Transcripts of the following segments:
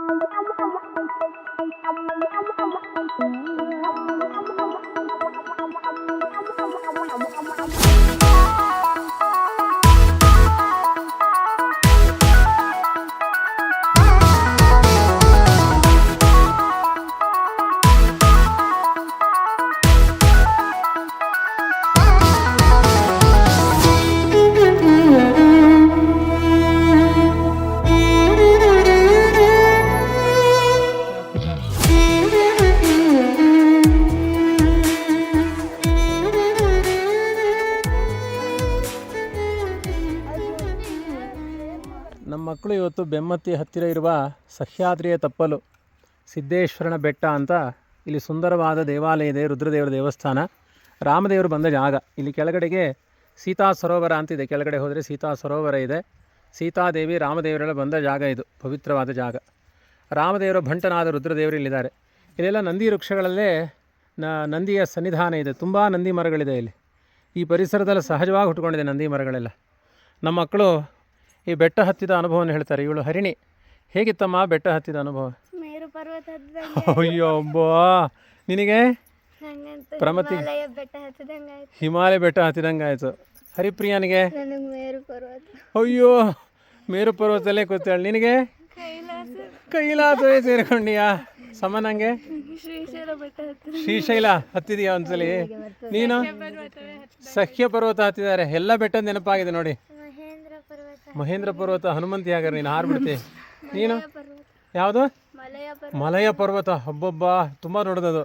ನಮ್ಮ ಮಕ್ಕಳು ಇವತ್ತು ಬೆಮ್ಮತ್ತಿ ಹತ್ತಿರ ಇರುವ ಸಹ್ಯಾದ್ರಿಯ ತಪ್ಪಲು ಸಿದ್ದೇಶ್ವರನ ಬೆಟ್ಟ ಅಂತ ಇಲ್ಲಿ ಸುಂದರವಾದ ದೇವಾಲಯ ಇದೆ, ರುದ್ರದೇವರ ದೇವಸ್ಥಾನ, ರಾಮದೇವರು ಬಂದ ಜಾಗ. ಇಲ್ಲಿ ಕೆಳಗಡೆಗೆ ಸೀತಾ ಸರೋವರ ಅಂತಿದೆ, ಕೆಳಗಡೆ ಹೋದರೆ ಸೀತಾ ಸರೋವರ ಇದೆ. ಸೀತಾದೇವಿ ರಾಮದೇವರೆಲ್ಲ ಬಂದ ಜಾಗ, ಇದು ಪವಿತ್ರವಾದ ಜಾಗ. ರಾಮದೇವರ ಭಂಟನಾದ ರುದ್ರದೇವರು ಇಲ್ಲಿದ್ದಾರೆ. ಇಲ್ಲೆಲ್ಲ ನಂದಿ ವೃಕ್ಷಗಳಲ್ಲೇ ನಂದಿಯ ಸನ್ನಿಧಾನ ಇದೆ, ತುಂಬ ನಂದಿ ಮರಗಳಿದೆ ಇಲ್ಲಿ. ಈ ಪರಿಸರದಲ್ಲಿ ಸಹಜವಾಗಿ ಹುಟ್ಕೊಂಡಿದೆ ನಂದಿ ಮರಗಳೆಲ್ಲ. ನಮ್ಮ ಮಕ್ಕಳು ಈ ಬೆಟ್ಟ ಹತ್ತಿದ ಅನುಭವವನ್ನು ಹೇಳ್ತಾರೆ. ಇವಳು ಹರಿಣಿ, ಹೇಗಿತ್ತಮ್ಮ ಬೆಟ್ಟ ಹತ್ತಿದ ಅನುಭವ? ಅಯ್ಯೋ ಅಬ್ಬಾ, ನಿನಗೆ ಹಿಮಾಲಯ ಬೆಟ್ಟ ಹತ್ತಿದಂಗೆ ಆಯಿತು. ಹರಿಪ್ರಿಯಾನಿಗೆ ಅಯ್ಯೋ ಮೇರು ಪರ್ವತದಲ್ಲೇ ಕೂತಾಳೆ. ನಿನಗೆ ಕೈಲಾಸವೇ ಸೇರಿಕೊಂಡಿಯಾ? ಸಮನಂಗೆ ಶ್ರೀಶೈಲ ಹತ್ತಿದೆಯಾ ಒಂದ್ಸಲಿ? ನೀನು ಸಖ್ಯ ಪರ್ವತ ಹತ್ತಿದ್ದಾರೆ. ಎಲ್ಲ ಬೆಟ್ಟ ನೆನಪಾಗಿದೆ ನೋಡಿ. ಮಹೇಂದ್ರ ಪರ್ವತ, ಹನುಮಂತಿ ಹಾಗಾರೆ ನೀನು ಹಾರ್ಬಿಡ್ತಿ. ನೀನು ಯಾವುದು? ಮಲಯ ಪರ್ವತ. ಹಬ್ಬಬ್ಬ, ತುಂಬ ದೊಡ್ಡದದು.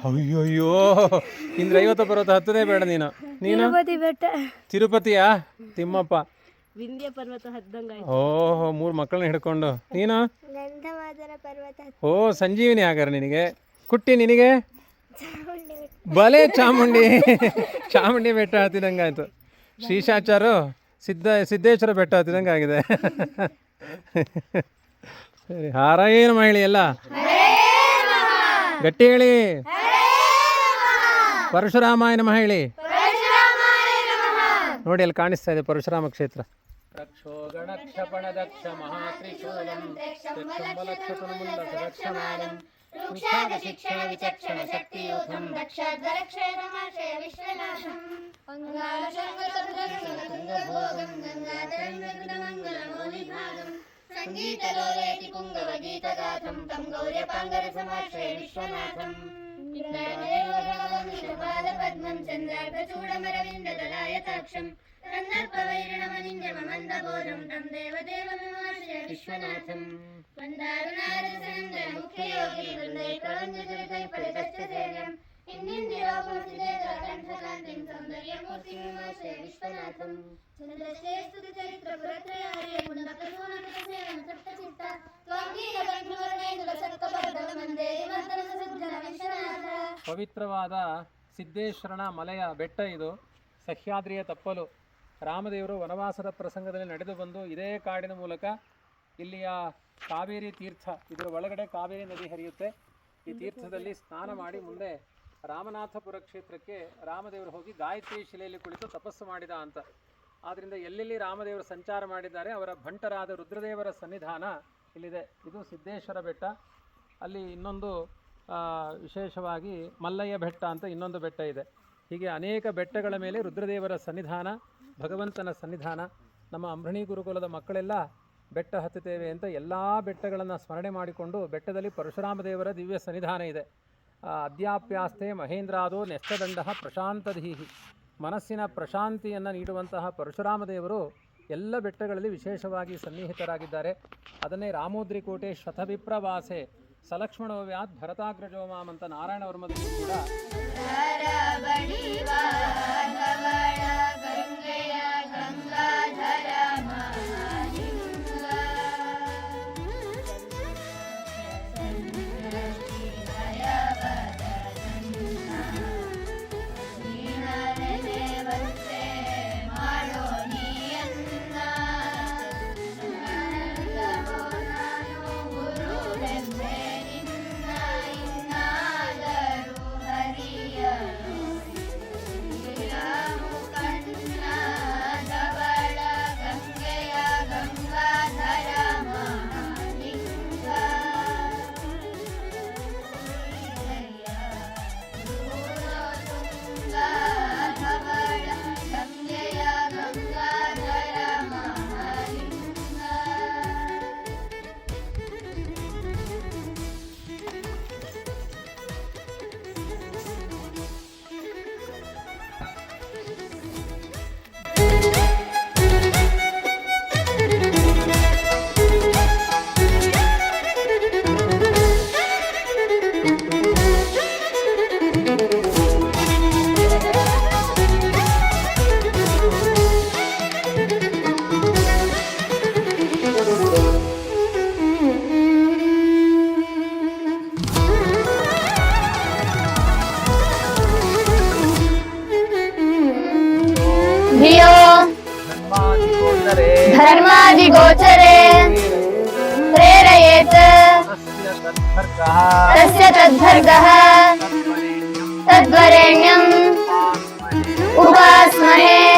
ಅಯ್ಯೋಯ್ಯೋ, ಇಂದ್ರ 50 ಪರ್ವತ ಹತ್ತದೇ ಬೇಡ ನೀನು. ನೀನು ತಿರುಪತಿಯಾ? ತಿಮ್ಮಪ್ಪ. ಓಹೋ, 3 ಮಕ್ಕಳನ್ನ ಹಿಡ್ಕೊಂಡು. ನೀನು? ಓ ಸಂಜೀವಿನಿ ಹಾಗಾರೆ ನಿನಗೆ. ಕುಟ್ಟಿ ನಿನಗೆ? ಬಲೆ ಚಾಮುಂಡಿ. ಚಾಮುಂಡಿ ಬೆಟ್ಟ ಹತ್ತಿದಂಗೆ ಆಯಿತು. ಶ್ರೀಶಾಚಾರು ಸಿದ್ದೇಶ್ವರ ಬೆಟ್ಟ ಹತ್ತಿದಂಗೆ ಆಗಿದೆ. ಸರಿ, ಹಾರಾಯೇನು ಮಹಿಳೆ ಎಲ್ಲ ಗಟ್ಟಿ ಹೇಳಿ. ಪರಶುರಾಮಾಯನ ಮಹಿಳೆ ನೋಡಿ, ಅಲ್ಲಿ ಕಾಣಿಸ್ತಾ ಇದೆ ಪರಶುರಾಮ ಕ್ಷೇತ್ರ. ರಕ್ಷೋ ಗಣಕ್ಷಪಣ ದಕ್ಷ ಮಹಾತ್ರಿಶೂಲಂ ಶಿಕ್ಷಣ ವಿಚಕ್ಷಣ ಶಕ್ತಿಯೂಥಂ ಸಂಗೀತಲೋಲಯತಿ ಪುಂಗವ ಗೀತಗಾಥಂ ತಂ ಗೌರ್ಯಪಾಂಗರ ಸಮಾಶ್ರಯ ವಿಶ್ವನಾಥಂ ಪದ್ಮಂ ಚಂದ್ರಾರ್ಧಚೂಡಮರವಿಂದದಲಾಯತಾಕ್ಷಂ ಕಂದರ್ಪವೈರಣಮನಿಂಜಮಮಂದಬೋಧಂ ತಂ ದೇವದೇವಮಿಮಾಶ್ರಯ ವಿಶ್ವನಾಥಂ ವಂದಾರುನಾರದಸನಂದನ ಮುಖ್ಯಯೋಗಿ ವೃಂದೈ ಪ್ರವಂಜಚರಿತೈ ಪರಿತಶ್ಚ ಸೇವ್ಯಂ ಇಂದಿರಾಪುರಸಿದೇತರಕಂಠಕಾಂತಿಂ ಸೌಂದರ್ಯಮೂರ್ತಿಮಿಮಾಶ್ರಯ ವಿಶ್ವನಾಥಂ ಚಂದ್ರಶ್ರೇಷ್ಠ ಚರಿತ್ರ ಪುರತ್ರಯಾರ್ಯ ಪುಂಡಕಸೂನಕಸೇವನ ಸಪ್ತಚಿತ್ತ ತ್ವಂಗೀರಕಂಠವರ್ಣೈದುಲಸತ್ಕಪರದಲಮಂದೇ ಮರ್ದನಸಜ್ಜನ ವಿಶ್ವನಾಥ. ಪವಿತ್ರವಾದ ಸಿದ್ದೇಶ್ವರನ ಮಲೆಯ ಬೆಟ್ಟ ಇದು, ಸಹ್ಯಾದ್ರಿಯ ತಪ್ಪಲು. ರಾಮದೇವರು ವನವಾಸದ ಪ್ರಸಂಗದಲ್ಲಿ ನಡೆದು ಬಂದು ಇದೇ ಕಾಡಿನ ಮೂಲಕ ಇಲ್ಲಿಯ ಕಾವೇರಿ ತೀರ್ಥ, ಇದರ ಒಳಗಡೆ ಕಾವೇರಿ ನದಿ ಹರಿಯುತ್ತೆ. ಈ ತೀರ್ಥದಲ್ಲಿ ಸ್ನಾನ ಮಾಡಿ ಮುಂದೆ ರಾಮನಾಥಪುರ ಕ್ಷೇತ್ರಕ್ಕೆ ರಾಮದೇವರು ಹೋಗಿ ಗಾಯತ್ರಿ ಶಿಲೆಯಲ್ಲಿ ಕುಳಿತು ತಪಸ್ಸು ಮಾಡಿದ ಅಂತ. ಆದ್ದರಿಂದ ಎಲ್ಲೆಲ್ಲಿ ರಾಮದೇವರು ಸಂಚಾರ ಮಾಡಿದ್ದಾರೆ ಅವರ ಭಂಟರಾದ ರುದ್ರದೇವರ ಸನ್ನಿಧಾನ ಇಲ್ಲಿದೆ. ಇದು ಸಿದ್ದೇಶ್ವರ ಬೆಟ್ಟ. ಅಲ್ಲಿ ಇನ್ನೊಂದು ವಿಶೇಷವಾಗಿ ಮಲ್ಲಯ್ಯ ಬೆಟ್ಟ ಅಂತ ಇನ್ನೊಂದು ಬೆಟ್ಟ ಇದೆ. ಹೀಗೆ ಅನೇಕ ಬೆಟ್ಟಗಳ ಮೇಲೆ ರುದ್ರದೇವರ ಸನ್ನಿಧಾನ, ಭಗವಂತನ ಸನ್ನಿಧಾನ. ನಮ್ಮ ಅಂಬರಣಿ ಗುರುಕುಲದ ಮಕ್ಕಳೆಲ್ಲ ಬೆಟ್ಟ ಹತ್ತುತ್ತೇವೆ ಅಂತ ಎಲ್ಲ ಬೆಟ್ಟಗಳನ್ನು ಸ್ಮರಣೆ ಮಾಡಿಕೊಂಡು, ಬೆಟ್ಟದಲ್ಲಿ ಪರಶುರಾಮ ದೇವರ ದಿವ್ಯ ಸನ್ನಿಧಾನ ಇದೆ. ಅದ್ಯಾಪ್ಯಾಸ್ತೆ ಮಹೇಂದ್ರಾದೋ ನೆಸ್ತದಂಡ ಪ್ರಶಾಂತಧೀಹಿ, ಮನಸ್ಸಿನ ಪ್ರಶಾಂತಿಯನ್ನು ನೀಡುವಂತಹ ಪರಶುರಾಮ ದೇವರು ಎಲ್ಲ ಬೆಟ್ಟಗಳಲ್ಲಿ ವಿಶೇಷವಾಗಿ ಸನ್ನಿಹಿತರಾಗಿದ್ದಾರೆ. ಅದನ್ನೇ ರಾಮೋದ್ರಿಕೋಟೆ ಶತವಿಪ್ರವಾಸೆ ಸಲಕ್ಷ್ಮಣೋವ್ಯಾತ್ ಭರತಾಗ್ರಜೋಮಾಮ್ ಅಂತ ನಾರಾಯಣ ವರ್ಮದಲ್ಲಿ ಕೂಡ भवेत् तस्य तद्भर्गः तद्वरेण्यम् उपास्महे